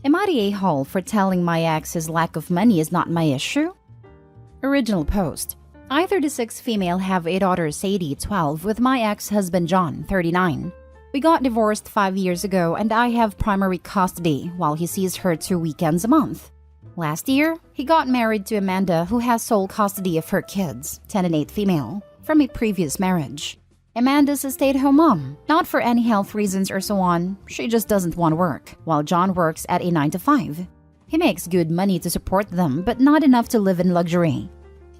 Am I the a-hole for telling my ex his lack of money is not my issue? Original post. I, 36 female, have a daughter, Sadie, 12, with my ex-husband, John, 39. We got divorced 5 years ago and I have primary custody while he sees her 2 weekends a month. Last year, he got married to Amanda, who has sole custody of her kids, 10 and 8 female, from a previous marriage. Amanda's a stay-at-home mom, not for any health reasons or so on. She just doesn't want to work, while John works at a 9 to 5. He makes good money to support them, but not enough to live in luxury.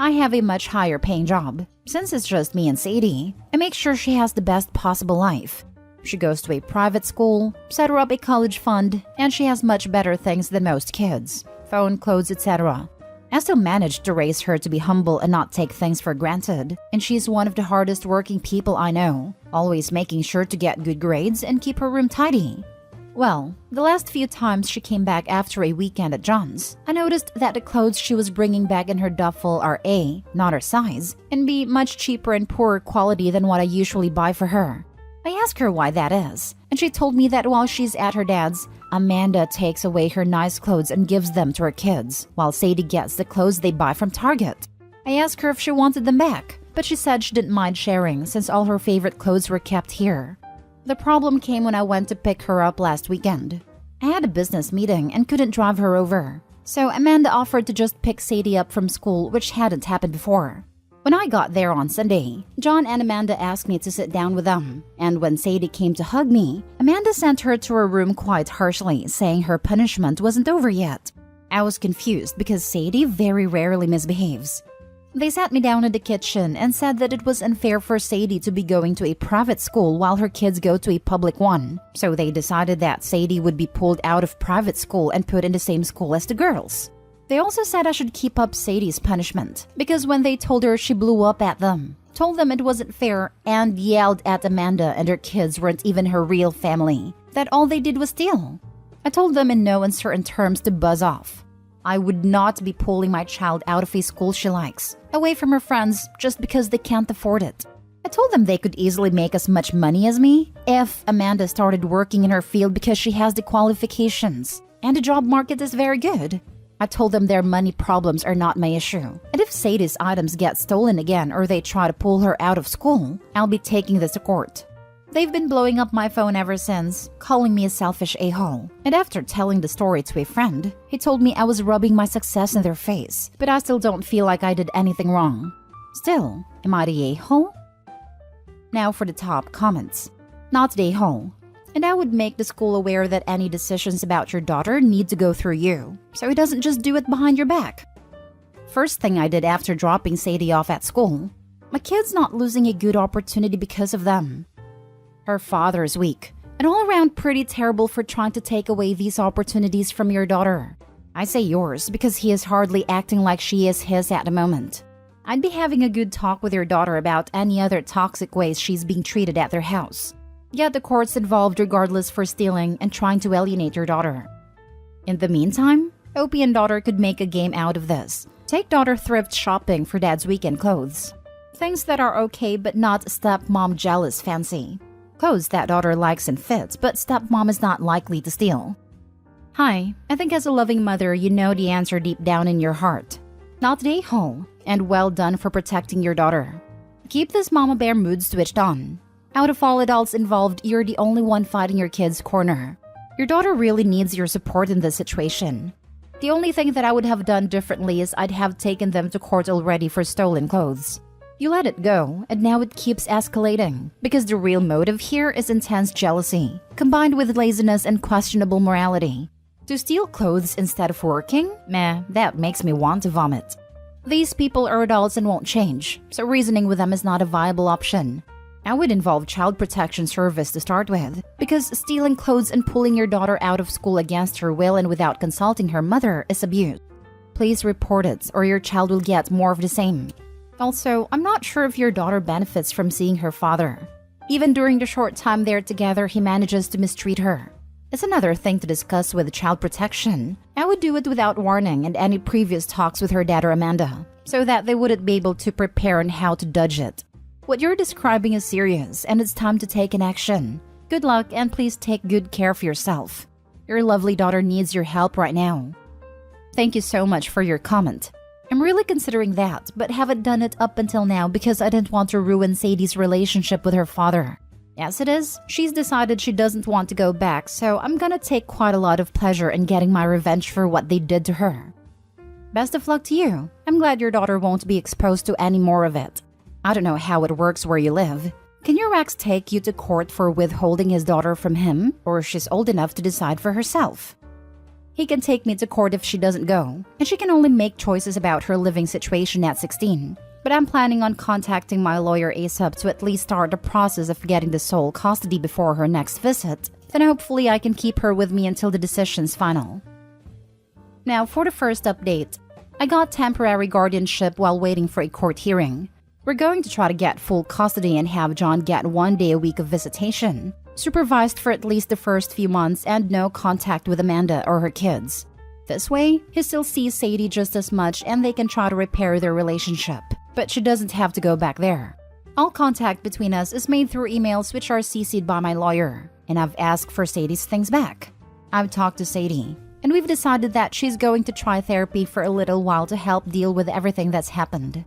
I have a much higher paying job. Since it's just me and Sadie, I make sure she has the best possible life. She goes to a private school, set her up a college fund, and she has much better things than most kids. Phone, clothes, etc. I still managed to raise her to be humble and not take things for granted, and she's one of the hardest working people I know, always making sure to get good grades and keep her room tidy. Well, the last few times she came back after a weekend at John's, I noticed that the clothes she was bringing back in her duffel are A, not her size, and B, much cheaper and poorer quality than what I usually buy for her. I asked her why that is, and she told me that while she's at her dad's, Amanda takes away her nice clothes and gives them to her kids, while Sadie gets the clothes they buy from Target. I asked her if she wanted them back, but she said she didn't mind sharing since all her favorite clothes were kept here. The problem came when I went to pick her up last weekend. I had a business meeting and couldn't drive her over, so Amanda offered to just pick Sadie up from school, which hadn't happened before. When I got there on Sunday, John and Amanda asked me to sit down with them, and when Sadie came to hug me, Amanda sent her to her room quite harshly, saying her punishment wasn't over yet. I was confused because Sadie very rarely misbehaves. They sat me down in the kitchen and said that it was unfair for Sadie to be going to a private school while her kids go to a public one, so they decided that Sadie would be pulled out of private school and put in the same school as the girls. They also said I should keep up Sadie's punishment, because when they told her, she blew up at them, told them it wasn't fair, and yelled at Amanda and her kids weren't even her real family, that all they did was steal. I told them in no uncertain terms to buzz off. I would not be pulling my child out of a school she likes, away from her friends, just because they can't afford it. I told them they could easily make as much money as me if Amanda started working in her field because she has the qualifications, and the job market is very good. I told them their money problems are not my issue, and if Sadie's items get stolen again or they try to pull her out of school, I'll be taking this to court. They've been blowing up my phone ever since, calling me a selfish a-hole, and after telling the story to a friend, he told me I was rubbing my success in their face, but I still don't feel like I did anything wrong. Still, am I the a-hole? Now for the top comments. Not the a-hole. And I would make the school aware that any decisions about your daughter need to go through you, so he doesn't just do it behind your back. First thing I did after dropping Sadie off at school, my kid's not losing a good opportunity because of them. Her father is weak, and all around pretty terrible for trying to take away these opportunities from your daughter. I say yours because he is hardly acting like she is his at the moment. I'd be having a good talk with your daughter about any other toxic ways she's being treated at their house. Get the courts involved regardless for stealing and trying to alienate your daughter. In the meantime, Opie and daughter could make a game out of this. Take daughter thrift shopping for dad's weekend clothes. Things that are okay but not stepmom jealous fancy. Clothes that daughter likes and fits, but stepmom is not likely to steal. Hi, I think as a loving mother, you know the answer deep down in your heart. Not the a-hole, and well done for protecting your daughter. Keep this mama bear mood switched on. Out of all adults involved, you're the only one fighting your kid's corner. Your daughter really needs your support in this situation. The only thing that I would have done differently is I'd have taken them to court already for stolen clothes. You let it go, and now it keeps escalating, because the real motive here is intense jealousy, combined with laziness and questionable morality. To steal clothes instead of working? Meh, that makes me want to vomit. These people are adults and won't change, so reasoning with them is not a viable option. I would involve Child Protection Service to start with, because stealing clothes and pulling your daughter out of school against her will and without consulting her mother is abuse. Please report it, or your child will get more of the same. Also, I'm not sure if your daughter benefits from seeing her father. Even during the short time they're together, he manages to mistreat her. It's another thing to discuss with Child Protection. I would do it without warning and any previous talks with her dad or Amanda, so that they wouldn't be able to prepare on how to dodge it. What you're describing is serious, and it's time to take an action. Good luck, and please take good care of yourself. Your lovely daughter needs your help right now. Thank you so much for your comment. I'm really considering that, but haven't done it up until now because I didn't want to ruin Sadie's relationship with her father. As it is, she's decided she doesn't want to go back, so I'm gonna take quite a lot of pleasure in getting my revenge for what they did to her. Best of luck to you. I'm glad your daughter won't be exposed to any more of it. I don't know how it works where you live. Can your ex take you to court for withholding his daughter from him, or she's old enough to decide for herself? He can take me to court if she doesn't go, and she can only make choices about her living situation at 16. But I'm planning on contacting my lawyer ASAP to at least start the process of getting the sole custody before her next visit. Then hopefully I can keep her with me until the decision's final. Now for the first update. I got temporary guardianship while waiting for a court hearing. We're going to try to get full custody and have John get 1 day a week of visitation, supervised for at least the first few months and no contact with Amanda or her kids. This way, he still sees Sadie just as much and they can try to repair their relationship, but she doesn't have to go back there. All contact between us is made through emails which are CC'd by my lawyer, and I've asked for Sadie's things back. I've talked to Sadie, and we've decided that she's going to try therapy for a little while to help deal with everything that's happened.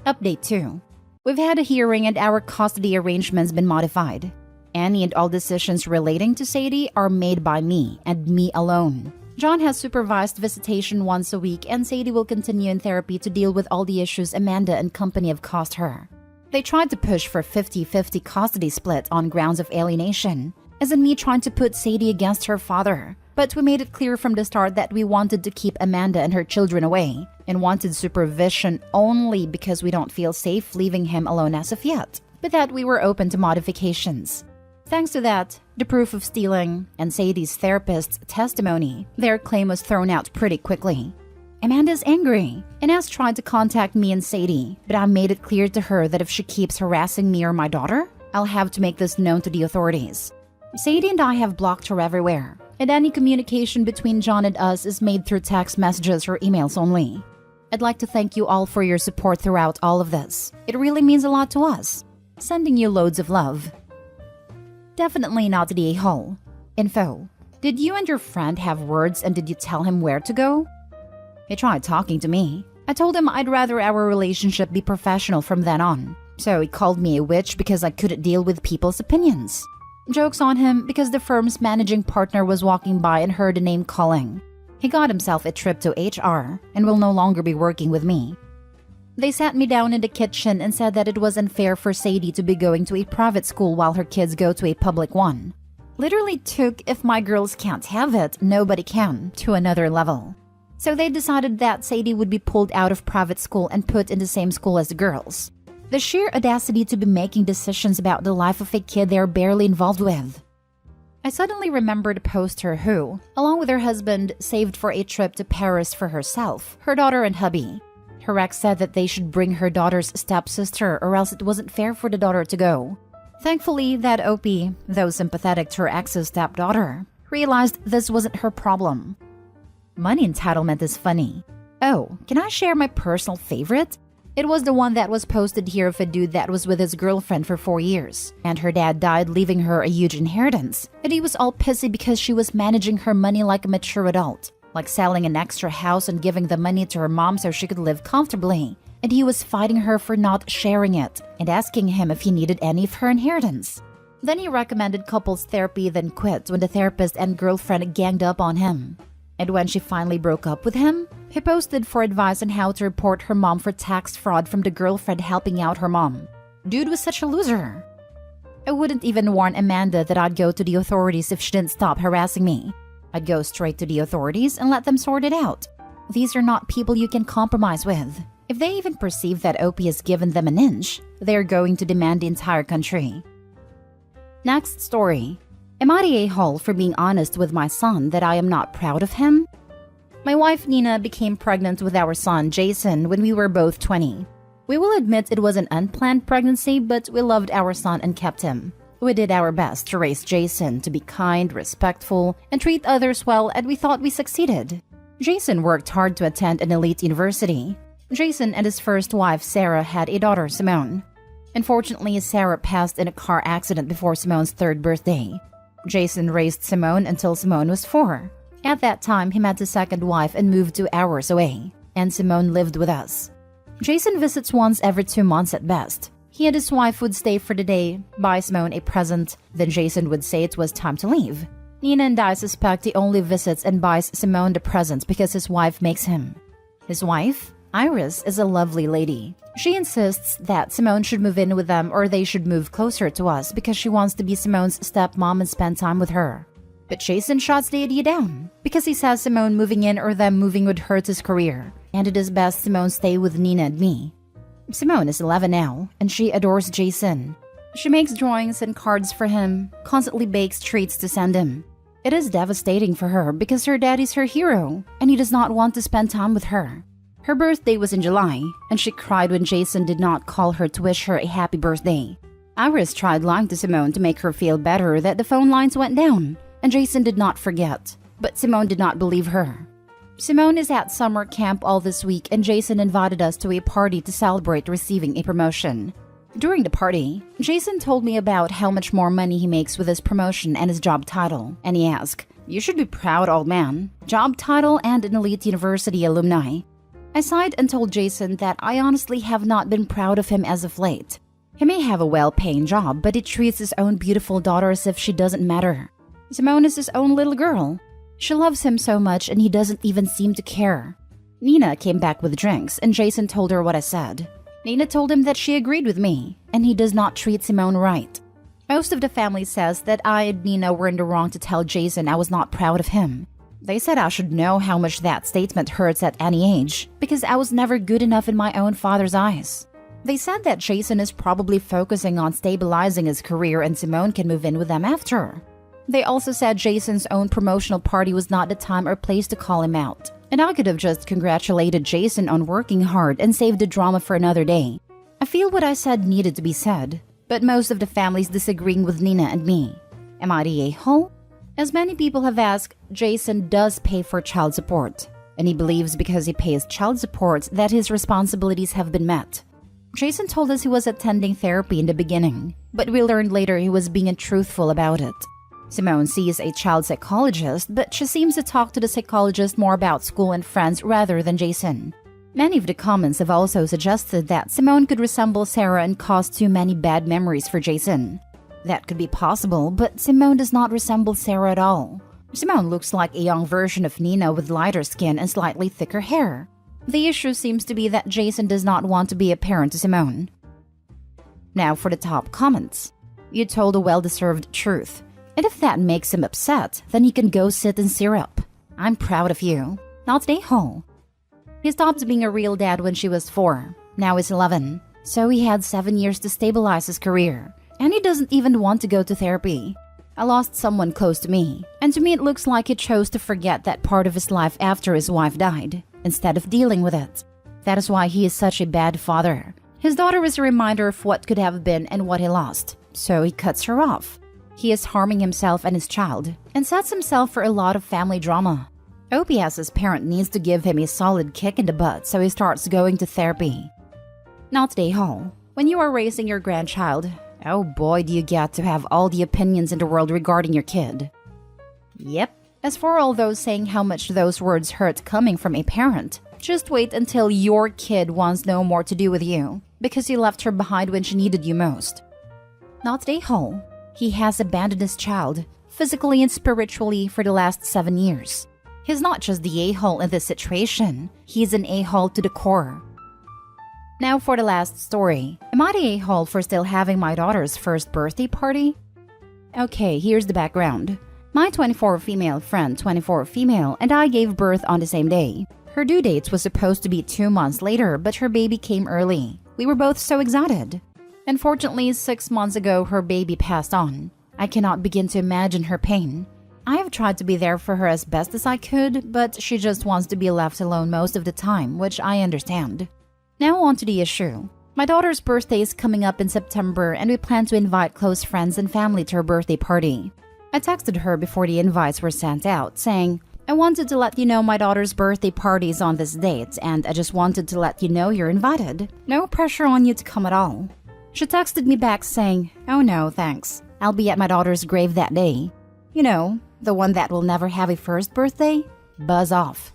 Update 2. We've had a hearing and our custody arrangement's been modified. Any and all decisions relating to Sadie are made by me and me alone. John has supervised visitation once a week and Sadie will continue in therapy to deal with all the issues Amanda and company have caused her. They tried to push for 50-50 custody split on grounds of alienation, as in me trying to put Sadie against her father. But we made it clear from the start that we wanted to keep Amanda and her children away and wanted supervision only because we don't feel safe leaving him alone as of yet, but that we were open to modifications. Thanks to that, the proof of stealing, and Sadie's therapist's testimony, their claim was thrown out pretty quickly. Amanda's angry and has tried to contact me and Sadie, but I made it clear to her that if she keeps harassing me or my daughter, I'll have to make this known to the authorities. Sadie and I have blocked her everywhere, and any communication between John and us is made through text messages or emails only. I'd like to thank you all for your support throughout all of this. It really means a lot to us. Sending you loads of love. Definitely not the a-hole. Info. Did you and your friend have words and did you tell him where to go? He tried talking to me. I told him I'd rather our relationship be professional from then on. So he called me a witch because I couldn't deal with people's opinions. Joke's on him because the firm's managing partner was walking by and heard a name calling. He got himself a trip to HR and will no longer be working with me. They sat me down in the kitchen and said that it was unfair for Sadie to be going to a private school while her kids go to a public one. Literally took "if my girls can't have it, nobody can" to another level. So they decided that Sadie would be pulled out of private school and put in the same school as the girls. The sheer audacity to be making decisions about the life of a kid they are barely involved with. I suddenly remembered a poster who, along with her husband, saved for a trip to Paris for herself, her daughter and hubby. Her ex said that they should bring her daughter's stepsister or else it wasn't fair for the daughter to go. Thankfully, that OP, though sympathetic to her ex's stepdaughter, realized this wasn't her problem. Money entitlement is funny. Oh, can I share my personal favorite? It was the one that was posted here of a dude that was with his girlfriend for 4 years, and her dad died leaving her a huge inheritance, and he was all pissy because she was managing her money like a mature adult, like selling an extra house and giving the money to her mom so she could live comfortably, and he was fighting her for not sharing it and asking him if he needed any of her inheritance. Then he recommended couples therapy, then quit when the therapist and girlfriend ganged up on him. And when she finally broke up with him, he posted for advice on how to report her mom for tax fraud from the girlfriend helping out her mom. Dude was such a loser. I wouldn't even warn Amanda that I'd go to the authorities if she didn't stop harassing me. I'd go straight to the authorities and let them sort it out. These are not people you can compromise with. If they even perceive that OP has given them an inch, they're going to demand the entire country. Next story. Am I the a-hole for being honest with my son that I am not proud of him? My wife Nina became pregnant with our son Jason when we were both 20. We will admit it was an unplanned pregnancy, but we loved our son and kept him. We did our best to raise Jason to be kind, respectful, and treat others well, and we thought we succeeded. Jason worked hard to attend an elite university. Jason and his first wife Sarah had a daughter, Simone. Unfortunately, Sarah passed in a car accident before Simone's 3rd birthday. Jason raised Simone until Simone was 4. At that time, he met his second wife and moved 2 hours away, and Simone lived with us. Jason visits once every 2 months at best. He and his wife would stay for the day, buy Simone a present, then Jason would say it was time to leave. Nina and I suspect he only visits and buys Simone the presents because his wife makes him. His wife, Iris, is a lovely lady. She insists that Simone should move in with them or they should move closer to us because she wants to be Simone's stepmom and spend time with her. But Jason shuts the idea down because he says Simone moving in or them moving would hurt his career, and it is best Simone stay with Nina and me. Simone is 11 now, and she adores Jason. She makes drawings and cards for him, constantly bakes treats to send him. It is devastating for her because her dad is her hero, and he does not want to spend time with her. Her birthday was in July, and she cried when Jason did not call her to wish her a happy birthday. Iris tried lying to Simone to make her feel better that the phone lines went down, and Jason did not forget, but Simone did not believe her. Simone is at summer camp all this week, and Jason invited us to a party to celebrate receiving a promotion. During the party, Jason told me about how much more money he makes with his promotion and his job title, and he asked, "You should be proud, old man. Job title and an elite university alumni." I sighed and told Jason that I honestly have not been proud of him as of late. He may have a well-paying job, but he treats his own beautiful daughter as if she doesn't matter. Simone is his own little girl. She loves him so much and he doesn't even seem to care. Nina came back with drinks and Jason told her what I said. Nina told him that she agreed with me and he does not treat Simone right. Most of the family says that I and Nina were in the wrong to tell Jason I was not proud of him. They said I should know how much that statement hurts at any age because I was never good enough in my own father's eyes. They said that Jason is probably focusing on stabilizing his career and Simone can move in with them after. They also said Jason's own promotional party was not the time or place to call him out, and I could have just congratulated Jason on working hard and saved the drama for another day. I feel what I said needed to be said, but most of the family's disagreeing with Nina and me. Am I the a-hole? As many people have asked, Jason does pay for child support, and he believes because he pays child support that his responsibilities have been met. Jason told us he was attending therapy in the beginning, but we learned later he was being untruthful about it. Simone sees a child psychologist, but she seems to talk to the psychologist more about school and friends rather than Jason. Many of the comments have also suggested that Simone could resemble Sarah and cause too many bad memories for Jason. That could be possible, but Simone does not resemble Sarah at all. Simone looks like a young version of Nina with lighter skin and slightly thicker hair. The issue seems to be that Jason does not want to be a parent to Simone. Now for the top comments. You told a well-deserved truth. And if that makes him upset, then he can go sit in syrup. I'm proud of you. Not the a-hole. He stopped being a real dad when she was 4. Now he's 11. So he had 7 years to stabilize his career. And he doesn't even want to go to therapy. I lost someone close to me. And to me it looks like he chose to forget that part of his life after his wife died, instead of dealing with it. That is why he is such a bad father. His daughter is a reminder of what could have been and what he lost. So he cuts her off. He is harming himself and his child, and sets himself for a lot of family drama. OPS's parent needs to give him a solid kick in the butt so he starts going to therapy. Not the a-hole. When you are raising your grandchild, oh boy do you get to have all the opinions in the world regarding your kid. Yep. As for all those saying how much those words hurt coming from a parent, just wait until your kid wants no more to do with you, because you left her behind when she needed you most. Not the a-hole. He has abandoned his child, physically and spiritually, for the last 7 years. He's not just the a-hole in this situation, he's an a-hole to the core. Now for the last story. Am I the a-hole for still having my daughter's first birthday party? Okay, here's the background. My 24 female friend, 24 female, and I gave birth on the same day. Her due date was supposed to be 2 months later, but her baby came early. We were both so excited. Unfortunately, 6 months ago, her baby passed on. I cannot begin to imagine her pain. I have tried to be there for her as best as I could, but she just wants to be left alone most of the time, which I understand. Now on to the issue. My daughter's birthday is coming up in September, and we plan to invite close friends and family to her birthday party. I texted her before the invites were sent out, saying, I wanted to let you know my daughter's birthday party is on this date, and I just wanted to let you know you're invited. No pressure on you to come at all. She texted me back saying, oh no, thanks. I'll be at my daughter's grave that day. You know, the one that will never have a first birthday? Buzz off.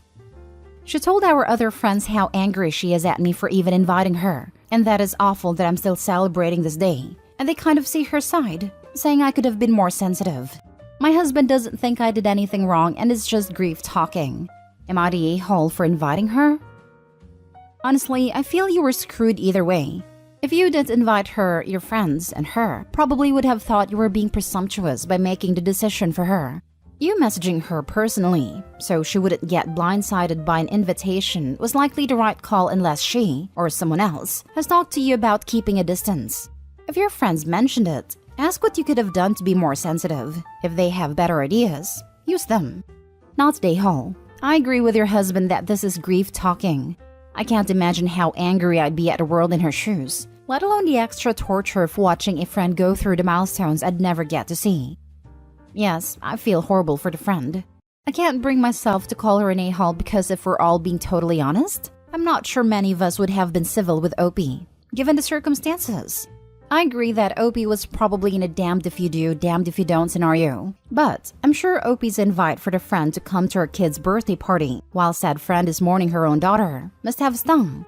She told our other friends how angry she is at me for even inviting her, and that is awful that I'm still celebrating this day. And they kind of see her side, saying I could have been more sensitive. My husband doesn't think I did anything wrong and is just grief talking. Am I the a-hole for inviting her? Honestly, I feel you were screwed either way. If you didn't invite her, your friends and her probably would have thought you were being presumptuous by making the decision for her. You messaging her personally, so she wouldn't get blindsided by an invitation, was likely the right call unless she, or someone else, has talked to you about keeping a distance. If your friends mentioned it, ask what you could have done to be more sensitive. If they have better ideas, use them. Not the a-hole. I agree with your husband that this is grief talking. I can't imagine how angry I'd be at the world in her shoes, let alone the extra torture of watching a friend go through the milestones I'd never get to see. Yes, I feel horrible for the friend. I can't bring myself to call her an a-hole because if we're all being totally honest, I'm not sure many of us would have been civil with Opie, given the circumstances. I agree that Opie was probably in a damned if you do, damned if you don't scenario. But I'm sure Opie's invite for the friend to come to her kid's birthday party while said friend is mourning her own daughter must have stung.